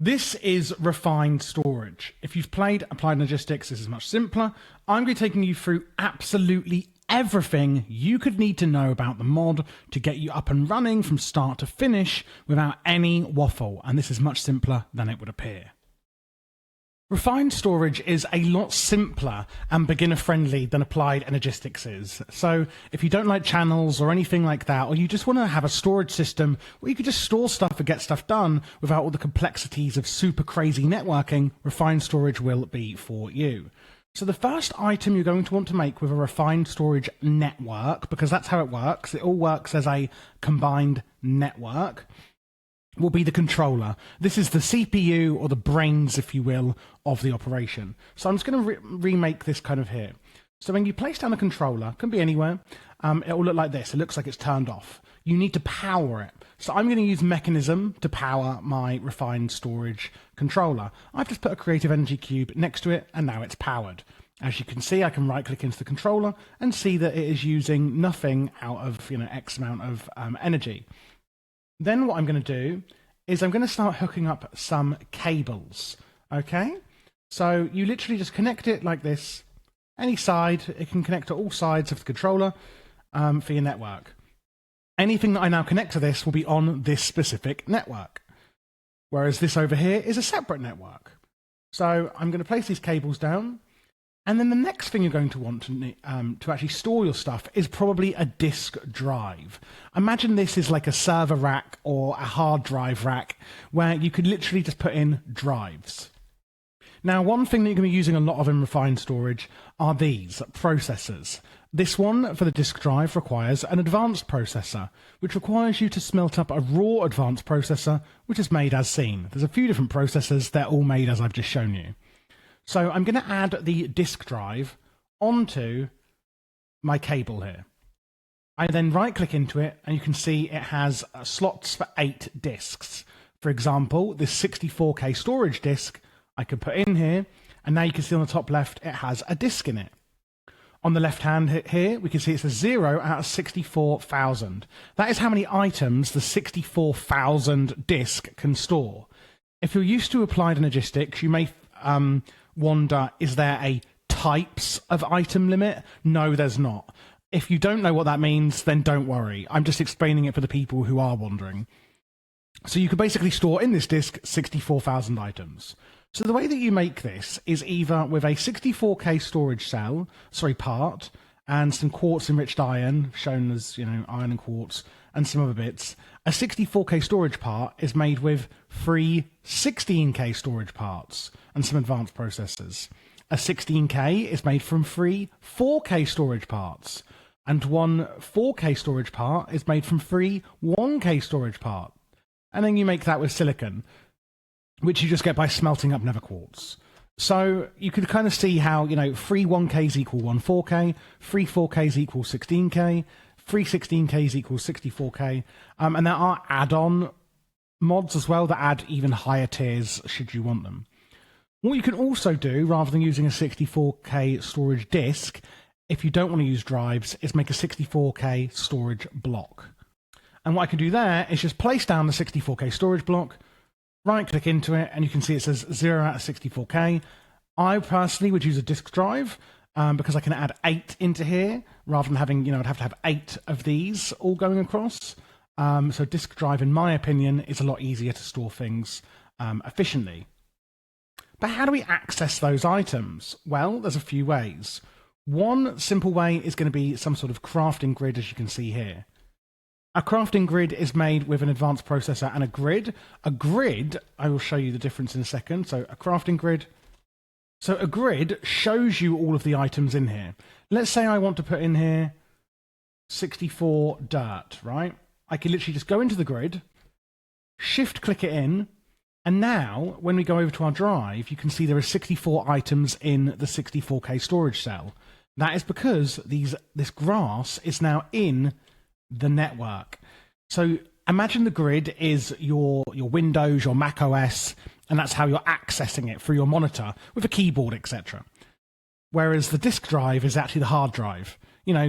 This is refined storage. If you've played Applied Logistics, this is much simpler. I'm going to be taking you through absolutely everything you could need to know about the mod to get you up and running from start to finish without any waffle, and this is much simpler than it would appear. Refined storage is a lot simpler and beginner-friendly than Applied Logistics is. So if you don't like channels or anything like that, or you just want to have a storage system where you could just store stuff and get stuff done without all the complexities of super crazy networking, refined storage will be for you. So the first item you're going to want to make with a refined storage network, because that's how it works, it all works as a combined network, will be the controller. This is the CPU, or the brains, if you will, of the operation. So I'm just going to remake this kind of here. So when you place down a controller, can be anywhere, it will look like this. It looks like it's turned off. You need to power it. So I'm going to use Mechanism to power my refined storage controller. I've just put a Creative Energy cube next to it, and now it's powered. As you can see, I can right-click into the controller and see that it is using nothing out of X amount of energy. Then what I'm going to do is I'm going to start hooking up some cables, okay? So you literally just connect it like this, any side. It can connect to all sides of the controller for your network. Anything that I now connect to this will be on this specific network, whereas this over here is a separate network. So I'm going to place these cables down. And then the next thing you're going to want to actually store your stuff is probably a disk drive. Imagine this is like a server rack or a hard drive rack where you could literally just put in drives. Now, one thing that you're going to be using a lot of in refined storage are these processors. This one for the disk drive requires an advanced processor, which requires you to smelt up a raw advanced processor, which is made as seen. There's a few different processors, they're all made as I've just shown you. So I'm going to add the disk drive onto my cable here. I then right-click into it, and you can see it has slots for 8 disks. For example, this 64K storage disk I could put in here, and now you can see on the top left it has a disk in it. On the left hand here, we can see it says 0 out of 64,000. That is how many items the 64,000 disk can store. If you're used to Applied Logistics, you may wonder, is there a types of item limit? No, there's not. If you don't know what that means, then don't worry. I'm just explaining it for the people who are wondering. So you can basically store in this disk 64,000 items. So the way that you make this is either with a 64K storage part, and some quartz enriched iron, shown as, iron and quartz, and some other bits. A 64K storage part is made with 3 16K storage parts and some advanced processors. A 16K is made from 3 4K storage parts, and one 4K storage part is made from 3 1K storage parts. And then you make that with silicon, which you just get by smelting up nether quartz. So you can kind of see how, 3 1Ks equal 1 4K, 3 4Ks equal 16K, 3 16Ks equals 64K, and there are add-on mods as well that add even higher tiers should you want them. What you can also do, rather than using a 64K storage disk, if you don't want to use drives, is make a 64K storage block. And what I can do there is just place down the 64K storage block, right-click into it, and you can see it says 0 out of 64K. I personally would use a disk drive, because I can add 8 into here, rather than having, I'd have to have 8 of these all going across. So disk drive, in my opinion, is a lot easier to store things efficiently. But how do we access those items? Well, there's a few ways. One simple way is going to be some sort of crafting grid, as you can see here. A crafting grid is made with an advanced processor and a grid. A grid, I will show you the difference in a second. So a crafting grid. So a grid shows you all of the items in here. Let's say I want to put in here 64 dirt, right? I can literally just go into the grid, shift click it in, and now when we go over to our drive, you can see there are 64 items in the 64K storage cell. That is because this grass is now in the network. So imagine the grid is your Windows, your Mac OS, and that's how you're accessing it through your monitor with a keyboard, etc. Whereas the disk drive is actually the hard drive.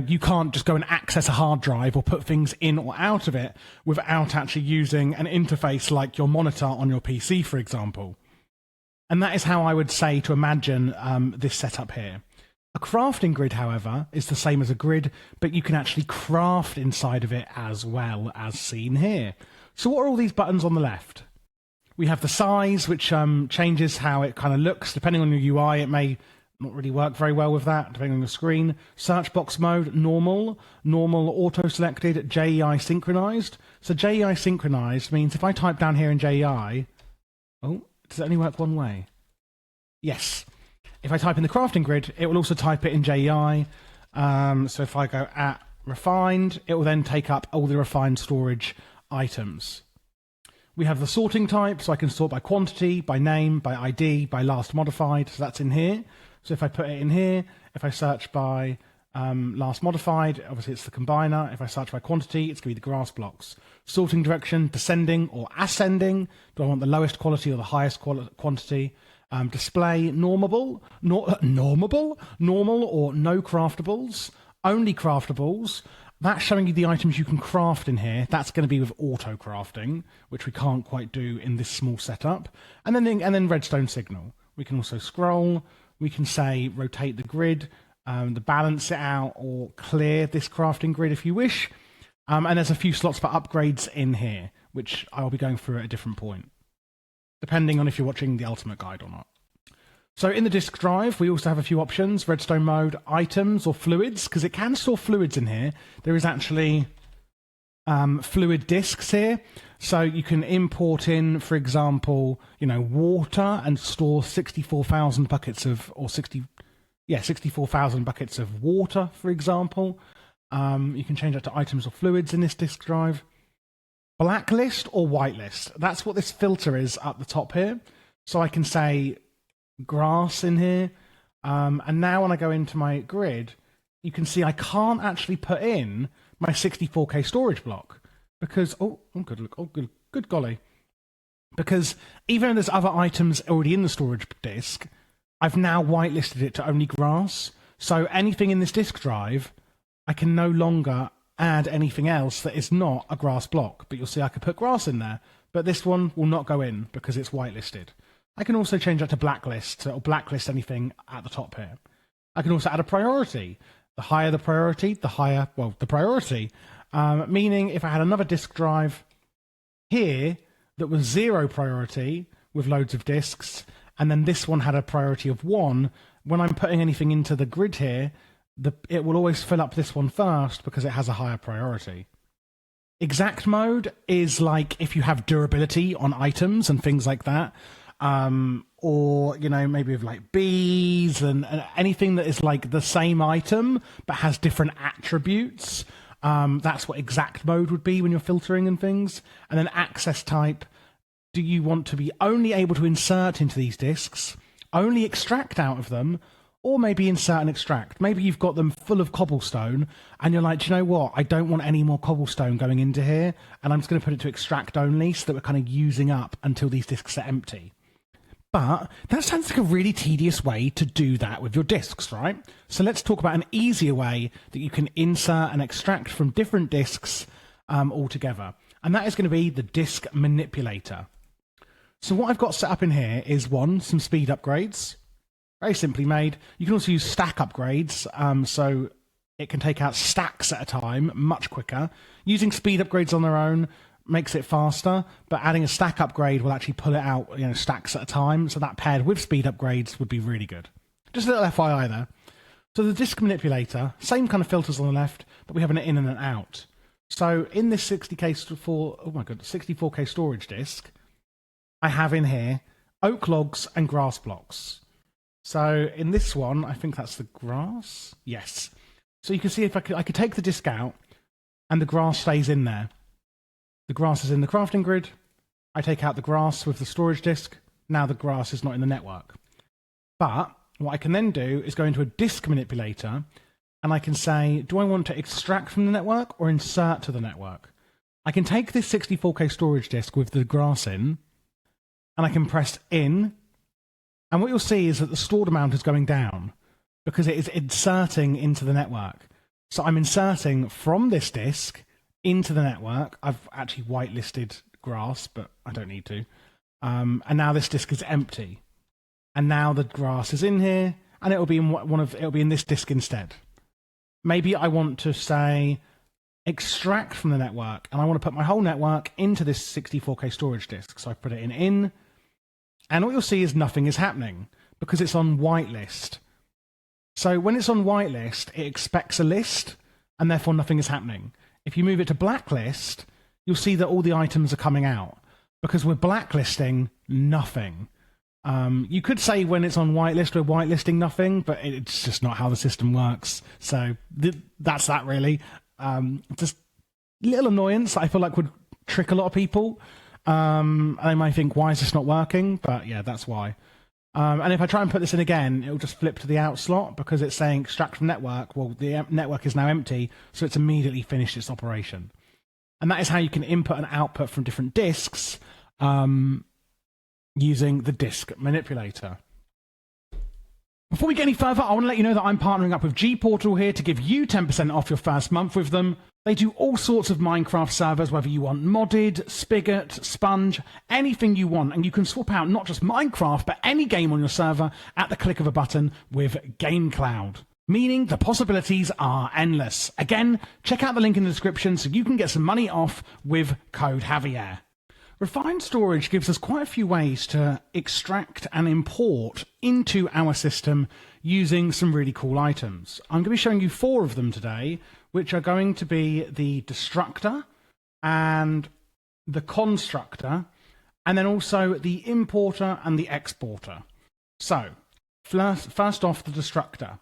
you can't just go and access a hard drive or put things in or out of it without actually using an interface like your monitor on your PC, for example. And that is how I would say to imagine this setup here. A crafting grid, however, is the same as a grid, but you can actually craft inside of it as well, as seen here. So what are all these buttons on the left? We have the size, which changes how it kind of looks. Depending on your UI, it may not really work very well with that, depending on your screen. Search box mode, normal auto-selected, JEI synchronized. So JEI synchronized means if I type down here in JEI, oh, does it only work one way? Yes. If I type in the crafting grid, it will also type it in JEI. So if I go at refined, it will then take up all the refined storage items. We have the sorting type, so I can sort by quantity, by name, by ID, by last modified. So that's in here. So if I put it in here, if I search by last modified, obviously it's the combiner. If I search by quantity, it's going to be the grass blocks. Sorting direction, descending or ascending. Do I want the lowest quality or the highest quantity? Display normal or no craftables, only craftables. That's showing you the items you can craft in here. That's going to be with auto crafting, which we can't quite do in this small setup. And then redstone signal. We can also scroll. We can say rotate the grid, to balance it out, or clear this crafting grid if you wish. And there's a few slots for upgrades in here, which I'll be going through at a different point, depending on if you're watching the Ultimate Guide or not. So in the disk drive, we also have a few options: redstone mode, items, or fluids, because it can store fluids in here. There is actually fluid disks here. So you can import in, for example, water and store 64,000 buckets of, 64,000 buckets of water, for example. You can change that to items or fluids in this disk drive. Blacklist or whitelist. That's what this filter is up the top here. So I can say grass in here. And now when I go into my grid, you can see I can't actually put in my 64K storage block because, good golly. Because even though there's other items already in the storage disk, I've now whitelisted it to only grass. So anything in this disk drive, I can no longer add anything else that is not a grass block. But you'll see I could put grass in there, but this one will not go in because it's whitelisted. I can also change that to blacklist, or blacklist anything at the top here. I can also add a priority. The higher the priority, the higher, the priority. Meaning if I had another disk drive here that was 0 priority with loads of disks, and then this one had a priority of 1, when I'm putting anything into the grid here, it will always fill up this one first because it has a higher priority. Exact mode is like if you have durability on items and things like that, or maybe with like bees and anything that is like the same item but has different attributes. That's what exact mode would be when you're filtering and things. And then access type. Do you want to be only able to insert into these disks, only extract out of them, or maybe insert and extract? Maybe you've got them full of cobblestone and you're like, do you know what? I don't want any more cobblestone going into here, and I'm just going to put it to extract only so that we're kind of using up until these disks are empty. But that sounds like a really tedious way to do that with your disks, right? So let's talk about an easier way that you can insert and extract from different disks altogether. And that is going to be the disk manipulator. So what I've got set up in here is some speed upgrades. Very simply made. You can also use stack upgrades, so it can take out stacks at a time much quicker. Using speed upgrades on their own makes it faster, but adding a stack upgrade will actually pull it out, stacks at a time. So that paired with speed upgrades would be really good. Just a little FYI there. So the disk manipulator, same kind of filters on the left, but we have an in and an out. So in this 64K storage disk, I have in here oak logs and grass blocks. So in this one, I think that's the grass. Yes. So you can see if I could take the disk out and the grass stays in there. The grass is in the crafting grid. I take out the grass with the storage disk. Now the grass is not in the network. But what I can then do is go into a disk manipulator and I can say, do I want to extract from the network or insert to the network? I can take this 64K storage disk with the grass in and I can press in. And what you'll see is that the stored amount is going down because it is inserting into the network. So I'm inserting from this disk into the network. I've actually whitelisted grass, but I don't need to. And now this disk is empty. And now the grass is in here, and it'll be in it'll be in this disk instead. Maybe I want to say extract from the network, and I want to put my whole network into this 64K storage disk. So I put it in, and what you'll see is nothing is happening because it's on whitelist. So when it's on whitelist, it expects a list, and therefore nothing is happening. If you move it to blacklist, you'll see that all the items are coming out because we're blacklisting nothing. You could say when it's on whitelist, we're whitelisting nothing, but it's just not how the system works. So that's that really. Just little annoyance I feel like would trick a lot of people. And they might think, why is this not working? But yeah, that's why. And if I try and put this in again, it'll just flip to the out slot because it's saying extract from network. Well, the network is now empty, so it's immediately finished its operation. And that is how you can input and output from different disks using the disk manipulator. Before we get any further, I want to let you know that I'm partnering up with Gportal here to give you 10% off your first month with them. They do all sorts of Minecraft servers, whether you want modded, Spigot, Sponge, anything you want. And you can swap out not just Minecraft, but any game on your server at the click of a button with GameCloud. Meaning the possibilities are endless. Again, check out the link in the description so you can get some money off with code Javier. Refined storage gives us quite a few ways to extract and import into our system using some really cool items. I'm going to be showing you 4 of them today, which are going to be the destructor and the constructor, and then also the importer and the exporter. So, first off, the destructor.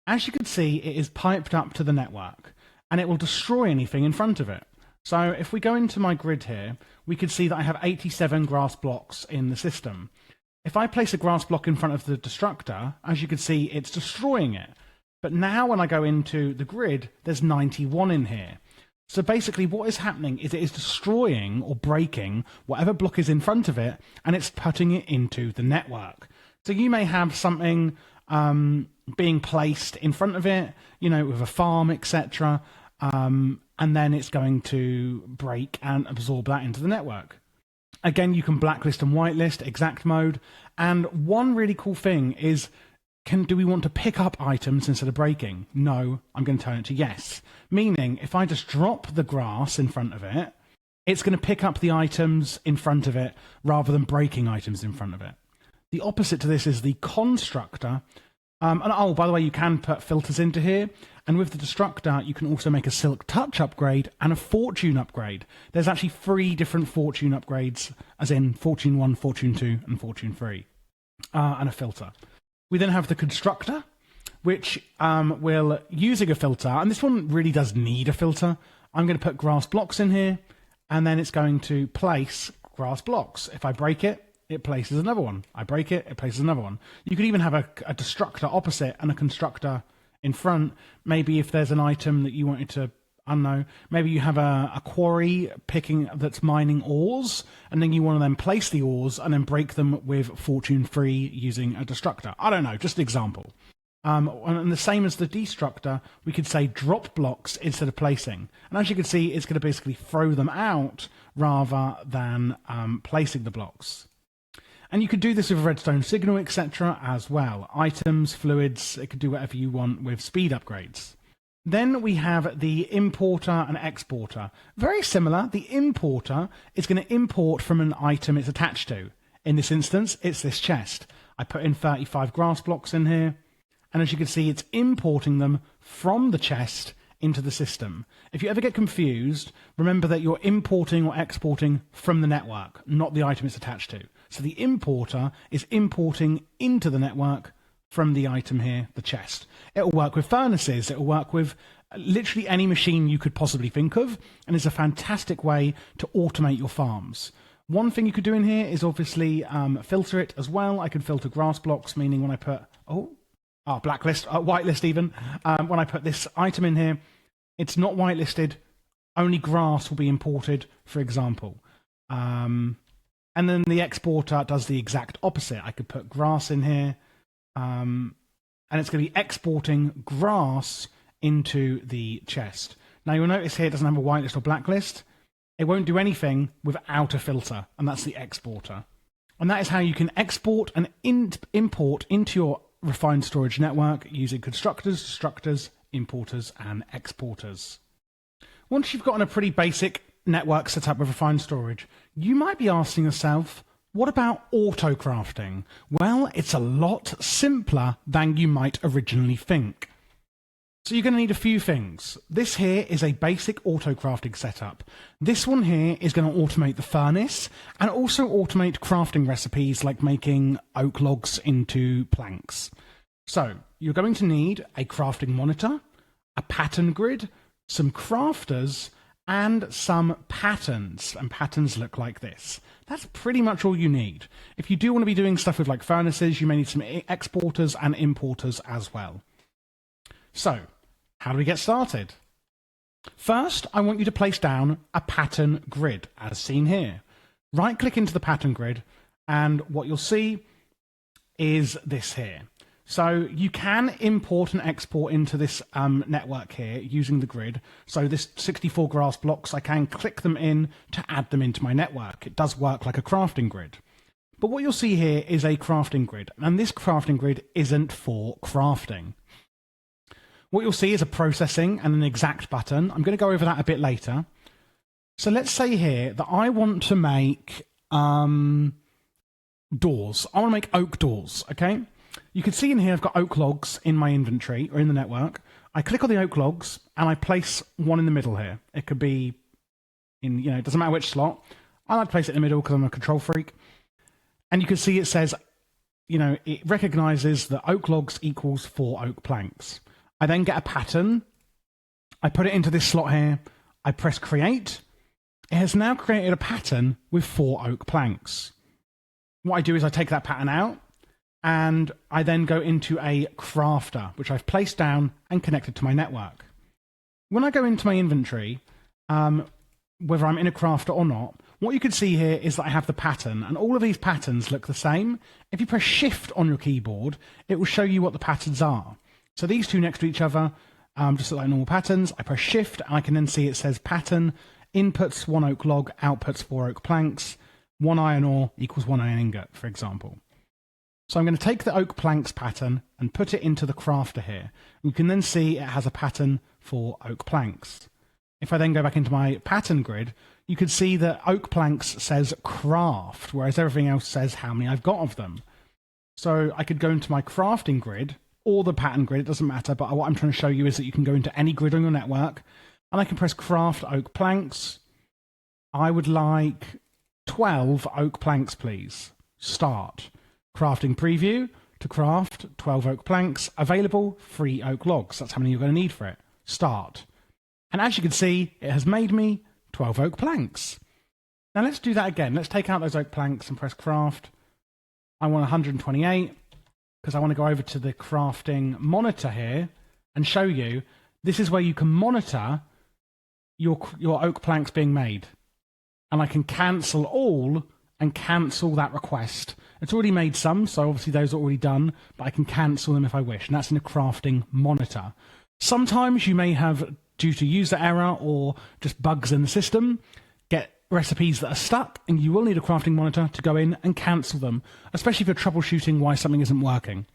As you can see, it is piped up to the network, and it will destroy anything in front of it. So if we go into my grid here, we can see that I have 87 grass blocks in the system. If I place a grass block in front of the destructor, as you can see, it's destroying it. But now when I go into the grid, there's 91 in here. So basically what is happening is it is destroying or breaking whatever block is in front of it, and it's putting it into the network. So you may have something being placed in front of it, you know, with a farm, etc., and then it's going to break and absorb that into the network. Again, you can blacklist and whitelist, exact mode. And one really cool thing is, do we want to pick up items instead of breaking? No, I'm going to turn it to yes. Meaning, if I just drop the grass in front of it, it's going to pick up the items in front of it rather than breaking items in front of it. The opposite to this is the constructor. And oh, by the way, you can put filters into here. And with the destructor, you can also make a Silk Touch upgrade and a Fortune upgrade. There's actually 3 different Fortune upgrades, as in Fortune 1, Fortune 2, and Fortune 3, and a filter. We then have the constructor, which will, using a filter, and this one really does need a filter. I'm going to put grass blocks in here, and then it's going to place grass blocks. If I break it, it places another one. I break it, it places another one. You could even have a destructor opposite and a constructor in front. Maybe if there's an item that you wanted to, I don't know, maybe you have a quarry that's mining ores, and then you want to then place the ores and then break them with Fortune 3 using a destructor. I don't know, just an example. And the same as the destructor, we could say drop blocks instead of placing. And as you can see, it's going to basically throw them out rather than placing the blocks. And you could do this with a redstone signal, etc. as well. Items, fluids, it could do whatever you want with speed upgrades. Then we have the importer and exporter. Very similar. The importer is going to import from an item it's attached to. In this instance, it's this chest. I put in 35 grass blocks in here. And as you can see, it's importing them from the chest into the system. If you ever get confused, remember that you're importing or exporting from the network, not the item it's attached to. So the importer is importing into the network from the item here, the chest. It'll work with furnaces, it'll work with literally any machine you could possibly think of, and it's a fantastic way to automate your farms. One thing you could do in here is obviously filter it as well. I can filter grass blocks, meaning when I put, blacklist, whitelist even. When I put this item in here, it's not whitelisted, only grass will be imported, for example. And then the exporter does the exact opposite. I could put grass in here, and it's going to be exporting grass into the chest. Now you'll notice here it doesn't have a whitelist or blacklist. It won't do anything without a filter, and that's the exporter. And that is how you can export and import into your refined storage network using constructors, destructors, importers, and exporters. Once you've gotten a pretty basic network set up with refined storage, you might be asking yourself, what about autocrafting? Well, it's a lot simpler than you might originally think. So you're going to need a few things. This here is a basic autocrafting setup. This one here is going to automate the furnace and also automate crafting recipes like making oak logs into planks. So you're going to need a crafting monitor, a pattern grid, some crafters, and some patterns. And patterns look like this. That's pretty much all you need. If you do want to be doing stuff with like furnaces, you may need some exporters and importers as well. So, how do we get started? First, I want you to place down a pattern grid, as seen here. Right-click into the pattern grid, and what you'll see is this here. So you can import and export into this network here using the grid. So this 64 grass blocks, I can click them in to add them into my network. It does work like a crafting grid. But what you'll see here is a crafting grid, and this crafting grid isn't for crafting. What you'll see is a processing and an exact button. I'm going to go over that a bit later. So let's say here that I want to make doors. I want to make oak doors, okay? You can see in here I've got oak logs in my inventory or in the network. I click on the oak logs and I place one in the middle here. It could be in, it doesn't matter which slot. I like to place it in the middle because I'm a control freak. And you can see it says, it recognizes that oak logs equals 4 oak planks. I then get a pattern. I put it into this slot here. I press create. It has now created a pattern with 4 oak planks. What I do is I take that pattern out and I then go into a crafter, which I've placed down and connected to my network. When I go into my inventory, whether I'm in a crafter or not, what you can see here is that I have the pattern, and all of these patterns look the same. If you press shift on your keyboard, it will show you what the patterns are. So these two next to each other, just like normal patterns, I press shift and I can then see it says pattern, inputs 1 oak log, outputs 4 oak planks, 1 iron ore equals 1 iron ingot, for example. So I'm going to take the oak planks pattern and put it into the crafter here. You can then see it has a pattern for oak planks. If I then go back into my pattern grid, you can see that oak planks says craft, whereas everything else says how many I've got of them. So I could go into my crafting grid, or the pattern grid, it doesn't matter, but what I'm trying to show you is that you can go into any grid on your network, and I can press craft oak planks. I would like 12 oak planks, please. Start. Crafting preview to craft 12 oak planks, available 3 oak logs. That's how many you're going to need for it. Start. And as you can see, it has made me 12 oak planks. Now let's do that again. Let's take out those oak planks and press craft. I want 128. Because I want to go over to the crafting monitor here and show you this is where you can monitor your oak planks being made. And I can cancel all and cancel that request. It's already made some, so obviously those are already done, but I can cancel them if I wish, and that's in the crafting monitor. Sometimes you may have, due to user error or just bugs in the system, get recipes that are stuck, and you will need a crafting monitor to go in and cancel them, especially if you're troubleshooting why something isn't working.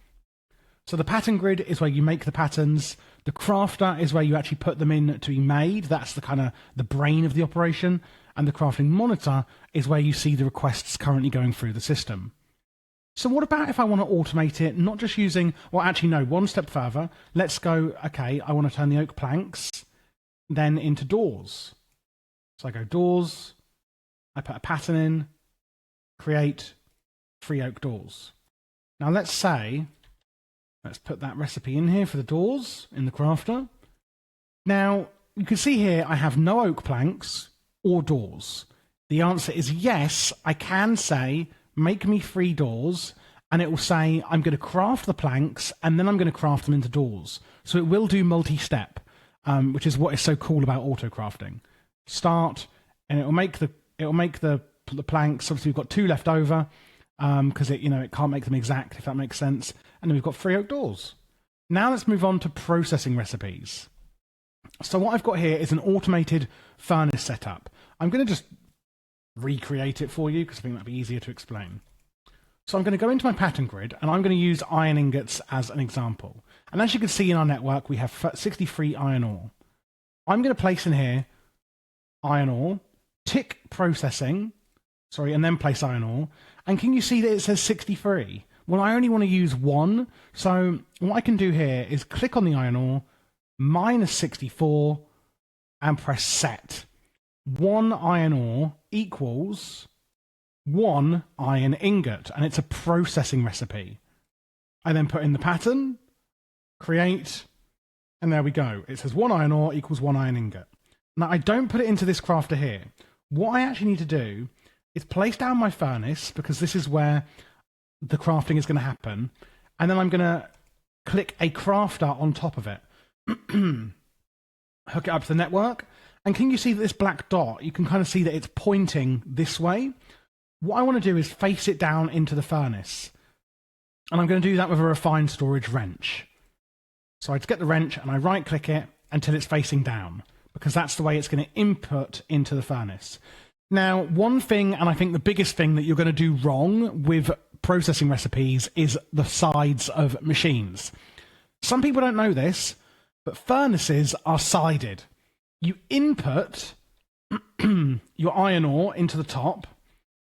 So the pattern grid is where you make the patterns. The crafter is where you actually put them in to be made. That's the kind of the brain of the operation. And the crafting monitor is where you see the requests currently going through the system. So what about if I want to automate it, not just using, well, actually, no, one step further. Let's go, okay, I want to turn the oak planks then into doors. So I go doors, I put a pattern in, create 3 oak doors. Now let's put that recipe in here for the doors in the crafter. Now you can see here I have no oak planks or doors. The answer is yes, I can say make me 3 doors, and it will say I'm going to craft the planks and then I'm going to craft them into doors. So it will do multi-step, which is what is so cool about auto-crafting. Start, and it will make the planks. Obviously we've got 2 left over because it can't make them exact, if that makes sense. And then we've got 3 oak doors. Now let's move on to processing recipes. So what I've got here is an automated furnace setup. I'm going to just recreate it for you because I think that'd be easier to explain. So I'm going to go into my pattern grid and I'm going to use iron ingots as an example. And as you can see in our network, we have 63 iron ore. I'm going to place in here iron ore, tick processing, and then place iron ore. And can you see that it says 63? Well, I only want to use one. So what I can do here is click on the iron ore, minus 64, and press set. 1 iron ore equals 1 iron ingot, and it's a processing recipe. I then put in the pattern, create, and there we go. It says 1 iron ore equals 1 iron ingot. Now, I don't put it into this crafter here. What I actually need to do is place down my furnace, because this is where the crafting is going to happen, and then I'm going to click a crafter on top of it. Hook it up to the network, and can you see that this black dot, you can kind of see that it's pointing this way. What I want to do is face it down into the furnace, and I'm going to do that with a refined storage wrench. So I just get the wrench and I right click it until it's facing down, because that's the way it's going to input into the furnace. Now, one thing, and I think the biggest thing that you're going to do wrong with processing recipes, is the sides of machines. Some people don't know this, but furnaces are sided. You input your iron ore into the top,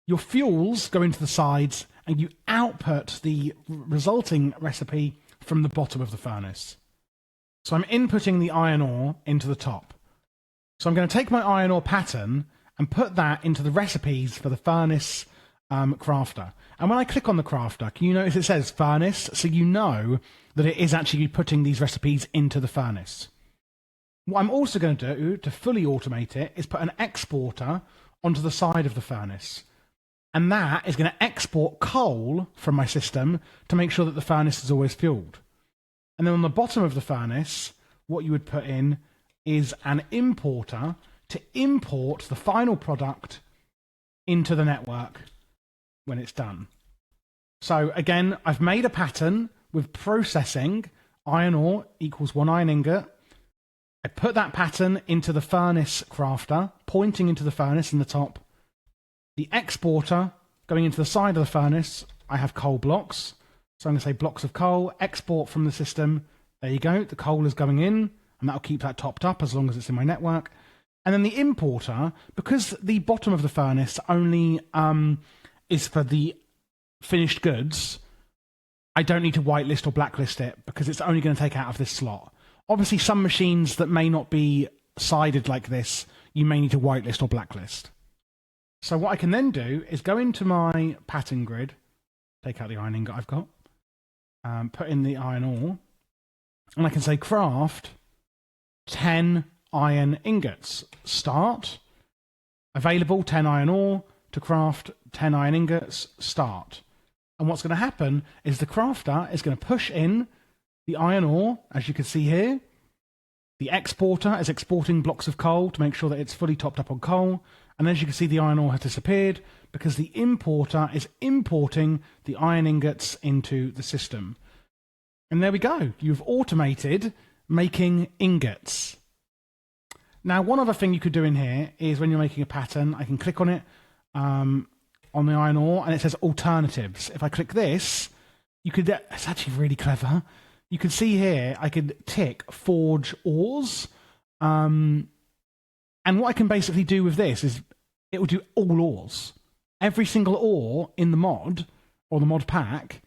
your fuels go into the sides, and you output the resulting recipe from the bottom of the furnace. So I'm inputting the iron ore into the top. So I'm going to take my iron ore pattern and put that into the recipes for the furnace crafter. And when I click on the crafter, can you notice it says furnace? So you know that it is actually putting these recipes into the furnace. What I'm also going to do to fully automate it is put an exporter onto the side of the furnace. And that is going to export coal from my system to make sure that the furnace is always fueled. And then on the bottom of the furnace, what you would put in is an importer to import the final product into the network when it's done. So again, I've made a pattern with processing iron ore equals 1 iron ingot. I put that pattern into the furnace crafter, pointing into the furnace in the top. The exporter going into the side of the furnace, I have coal blocks. So I'm going to say blocks of coal, export from the system. There you go, the coal is going in, and that'll keep that topped up as long as it's in my network. And then the importer, because the bottom of the furnace only is for the finished goods, I don't need to whitelist or blacklist it because it's only going to take out of this slot. Obviously, some machines that may not be sided like this, you may need to whitelist or blacklist. So what I can then do is go into my pattern grid, take out the iron ingot I've got, put in the iron ore, and I can say craft 10 iron ingots. Start. Available 10 iron ore to craft 10 iron ingots. Start. And what's going to happen is the crafter is going to push in the iron ore, as you can see here. The exporter is exporting blocks of coal to make sure that it's fully topped up on coal. And as you can see, the iron ore has disappeared because the importer is importing the iron ingots into the system. And there we go. You've automated making ingots. Now, one other thing you could do in here is when you're making a pattern, I can click on it on the iron ore, and it says alternatives. If I click this, you could, it's actually really clever. You can see here, I could tick forge ores. And what I can basically do with this is it will do all ores. Every single ore in the mod, or the mod pack,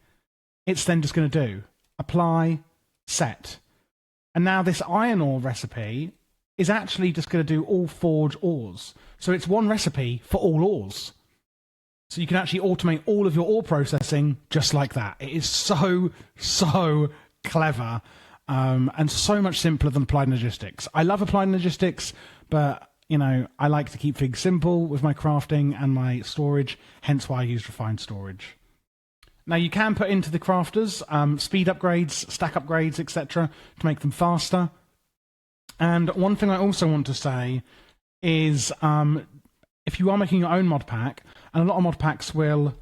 it's then just going to do apply, set. And now this iron ore recipe is actually just going to do all forge ores. So it's one recipe for all ores. So you can actually automate all of your ore processing just like that. It is so, so clever and so much simpler than applied logistics. I love applied logistics, but you know, I like to keep things simple with my crafting and my storage, hence why I use refined storage. Now you can put into the crafters speed upgrades, stack upgrades, etc. to make them faster. And one thing I also want to say is if you are making your own mod pack, and a lot of mod packs will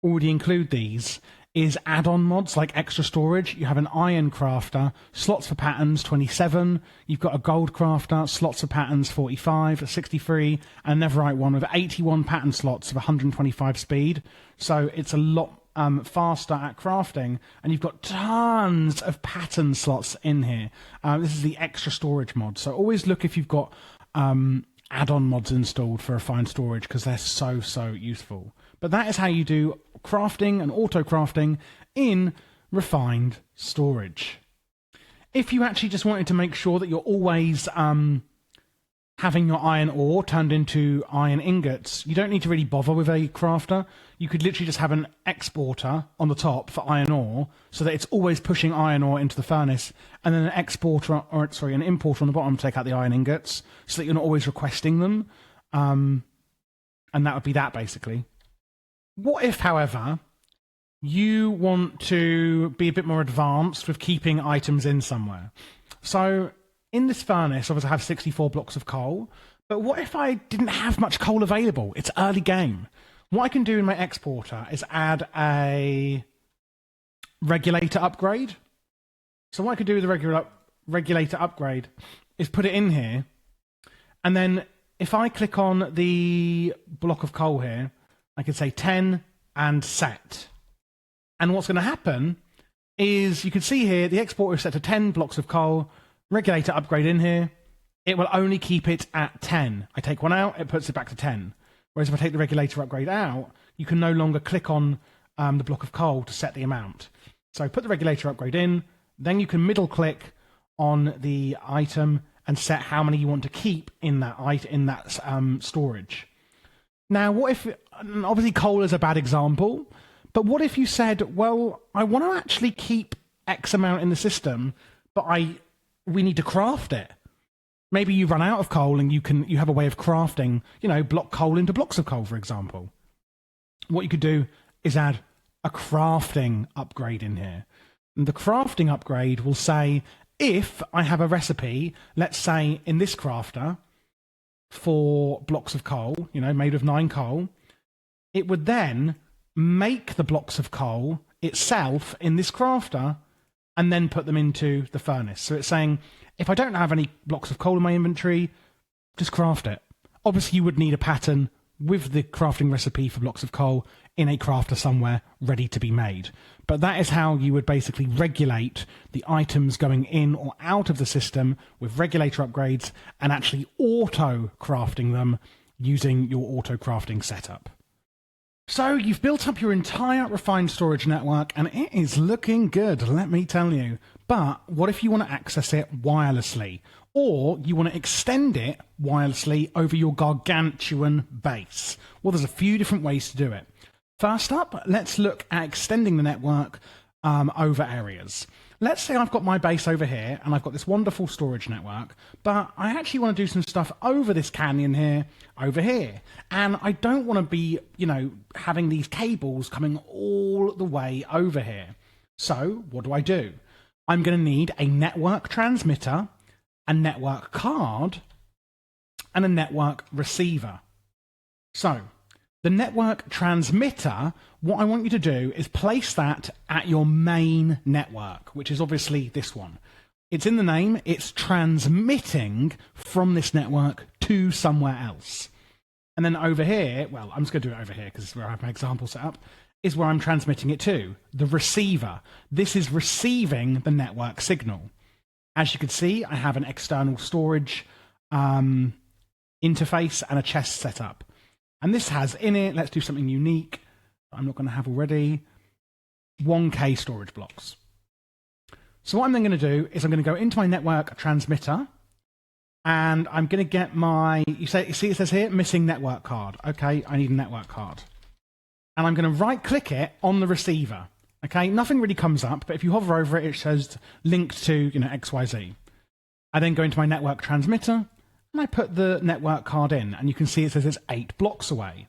already include these, is add-on mods like extra storage. You have an iron crafter, slots for patterns 27. You've got a gold crafter, slots for patterns 45, 63, and a netherite one with 81 pattern slots of 125 speed. So it's a lot faster at crafting, and you've got tons of pattern slots in here. This is the extra storage mod. So always look if you've got add-on mods installed for refined storage, because they're so useful. But that is how you do crafting and auto-crafting in refined storage. If you actually just wanted to make sure that you're always having your iron ore turned into iron ingots, you don't need to really bother with a crafter. You could literally just have an exporter on the top for iron ore, so that it's always pushing iron ore into the furnace, and then an exporter, or sorry, an importer on the bottom to take out the iron ingots, so that you're not always requesting them. And that would be that, basically. What if, however, you want to be a bit more advanced with keeping items in somewhere? So in this furnace, obviously I have 64 blocks of coal, but what if I didn't have much coal available? It's early game. What I can do in my exporter is add a regulator upgrade. So what I could do with the regulator upgrade is put it in here, and then if I click on the block of coal here, I could say 10 and set. And what's going to happen is, you can see here, the exporter is set to 10 blocks of coal, regulator upgrade in here. It will only keep it at 10. I take one out, it puts it back to 10. Whereas if I take the regulator upgrade out, you can no longer click on the block of coal to set the amount. So put the regulator upgrade in, then you can middle click on the item and set how many you want to keep in that storage. Now, what if, obviously coal is a bad example, but what if you said, well, I want to actually keep X amount in the system, but we need to craft it. Maybe you run out of coal and you have a way of crafting, block coal into blocks of coal, for example. What you could do is add a crafting upgrade in here. And the crafting upgrade will say, if I have a recipe, let's say in this crafter, 4 blocks of coal, made of 9 coal, it would then make the blocks of coal itself in this crafter and then put them into the furnace. So it's saying, if I don't have any blocks of coal in my inventory, just craft it. Obviously, you would need a pattern with the crafting recipe for blocks of coal in a crafter somewhere ready to be made. But that is how you would basically regulate the items going in or out of the system with regulator upgrades, and actually auto-crafting them using your auto-crafting setup. So you've built up your entire refined storage network, and it is looking good, let me tell you. But what if you want to access it wirelessly? Or you want to extend it wirelessly over your gargantuan base? Well, there's a few different ways to do it. First up, let's look at extending the network over areas. Let's say I've got my base over here, and I've got this wonderful storage network, but I actually want to do some stuff over this canyon here, over here. And I don't want to be, having these cables coming all the way over here. So what do? I'm going to need a network transmitter, a network card, and a network receiver. So the network transmitter, what I want you to do is place that at your main network, which is obviously this one. It's in the name, it's transmitting from this network to somewhere else. And then over here, well, I'm just going to do it over here because it's where I have my example set up, is where I'm transmitting it to, the receiver. This is receiving the network signal. As you can see, I have an external storage interface and a chest set up. And this has in it, let's do something unique, I'm not going to have already, 1K storage blocks. So what I'm then going to do is I'm going to go into my network transmitter, and I'm going to get my, you see it says here, missing network card. Okay, I need a network card. And I'm going to right click it on the receiver. Okay, nothing really comes up, but if you hover over it, it says linked to, XYZ. I then go into my network transmitter, and I put the network card in, and you can see it says it's 8 blocks away.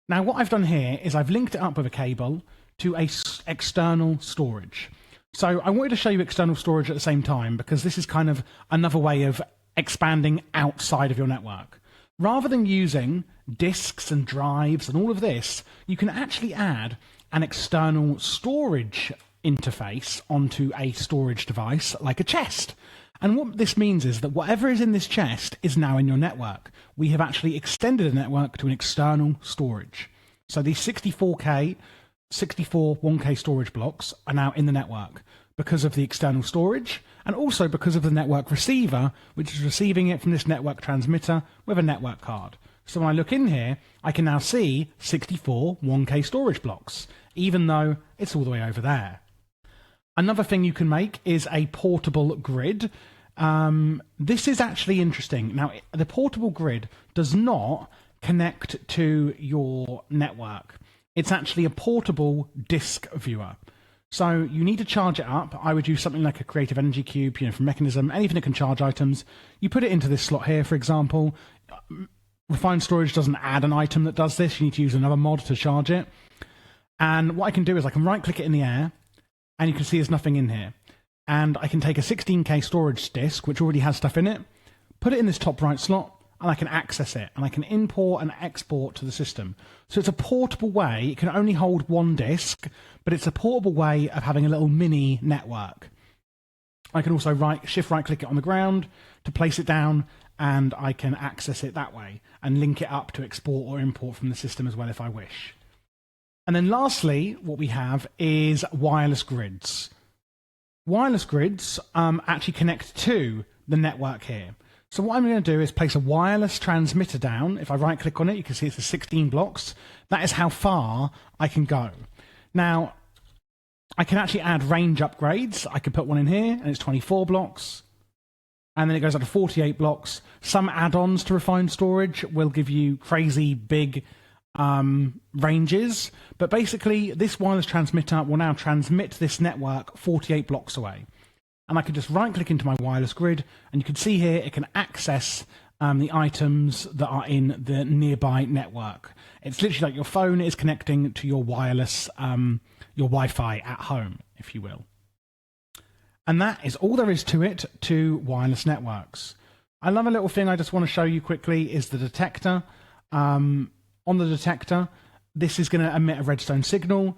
Now what I've done here is I've linked it up with a cable to a external storage. So I wanted to show you external storage at the same time, because this is kind of another way of expanding outside of your network. Rather than using disks and drives and all of this, you can actually add an external storage interface onto a storage device like a chest. And what this means is that whatever is in this chest is now in your network. We have actually extended the network to an external storage. So these 64 1K storage blocks are now in the network because of the external storage, and also because of the network receiver, which is receiving it from this network transmitter with a network card. So when I look in here, I can now see 64 1K storage blocks, even though it's all the way over there. Another thing you can make is a portable grid. This is actually interesting. Now, the portable grid does not connect to your network. It's actually a portable disk viewer. So you need to charge it up. I would use something like a Creative Energy Cube, from Mechanism, anything that can charge items. You put it into this slot here, for example. Refined Storage doesn't add an item that does this. You need to use another mod to charge it. And what I can do is I can right-click it in the air, and you can see there's nothing in here. And I can take a 16K storage disk, which already has stuff in it, put it in this top right slot, and I can access it, and I can import and export to the system. So it's a portable way. It can only hold one disk, but it's a portable way of having a little mini network. I can also shift right click it on the ground to place it down, and I can access it that way and link it up to export or import from the system as well if I wish. And then lastly, what we have is wireless grids. Wireless grids actually connect to the network here. So what I'm going to do is place a wireless transmitter down. If I right click on it, you can see it's 16 blocks. That is how far I can go. Now, I can actually add range upgrades. I could put one in here, and it's 24 blocks. And then it goes up to 48 blocks. Some add-ons to Refined Storage will give you crazy big ranges. But basically, this wireless transmitter will now transmit this network 48 blocks away. And I can just right-click into my wireless grid, and you can see here it can access the items that are in the nearby network. It's literally like your phone is connecting to your wireless, your Wi-Fi at home, if you will. And that is all there is to it, to wireless networks. Another little thing I just want to show you quickly is the detector. On the detector, this is going to emit a redstone signal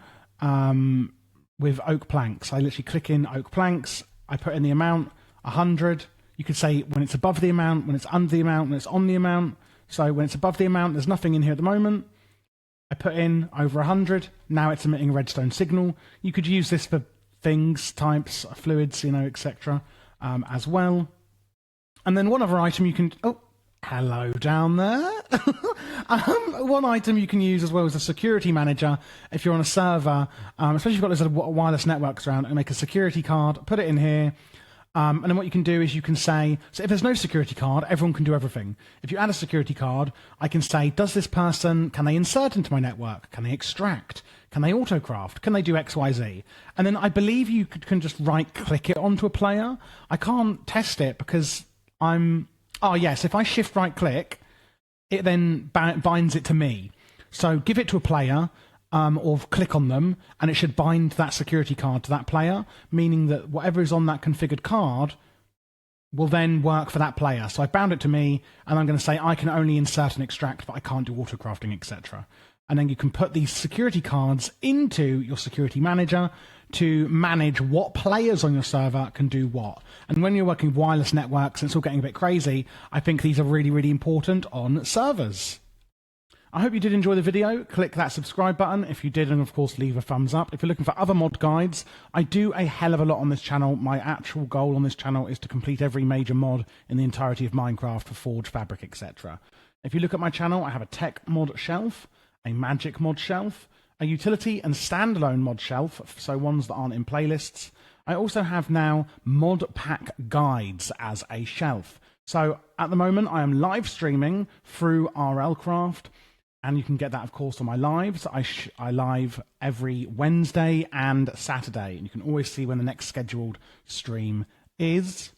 with oak planks. I literally click in oak planks. I put in the amount, 100. You could say when it's above the amount, when it's under the amount, when it's on the amount. So when it's above the amount, there's nothing in here at the moment. I put in over 100. Now it's emitting a redstone signal. You could use this for things, types, fluids, etc. As well. And then one other item you can... Oh, hello down there. One item you can use as well as a security manager. If you're on a server, especially if you've got those wireless networks around, and make a security card, put it in here. And then what you can do is you can say, so if there's no security card, everyone can do everything. If you add a security card, I can say, does this person, can they insert into my network? Can they extract? Can they autocraft? Can they do X, Y, Z? And then I believe you can just right click it onto a player. I can't test it because oh yes, if I shift right click, it then binds it to me. So give it to a player or click on them, and it should bind that security card to that player, meaning that whatever is on that configured card will then work for that player. So I bound it to me, and I'm going to say I can only insert and extract, but I can't do autocrafting, etc. And then you can put these security cards into your security manager to manage what players on your server can do what. And when you're working with wireless networks, and it's all getting a bit crazy, I think these are really, really important on servers. I hope you did enjoy the video. Click that subscribe button if you did, and of course leave a thumbs up. If you're looking for other mod guides, I do a hell of a lot on this channel. My actual goal on this channel is to complete every major mod in the entirety of Minecraft for Forge, Fabric, etc. If you look at my channel, I have a tech mod shelf, a magic mod shelf, a utility and standalone mod shelf, so ones that aren't in playlists. I also have now mod pack guides as a shelf. So at the moment I am live streaming through RLCraft, and you can get that of course on my lives. I live every Wednesday and Saturday, and you can always see when the next scheduled stream is.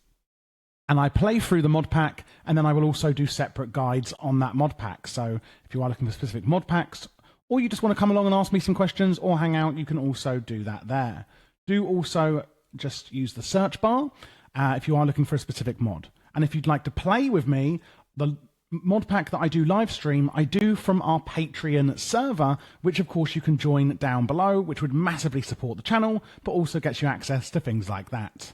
And I play through the mod pack, and then I will also do separate guides on that mod pack. So if you are looking for specific mod packs, or you just want to come along and ask me some questions or hang out, you can also do that there. Do also just use the search bar if you are looking for a specific mod. And if you'd like to play with me, the mod pack that I do live stream, I do from our Patreon server, which of course you can join down below, which would massively support the channel, but also gets you access to things like that.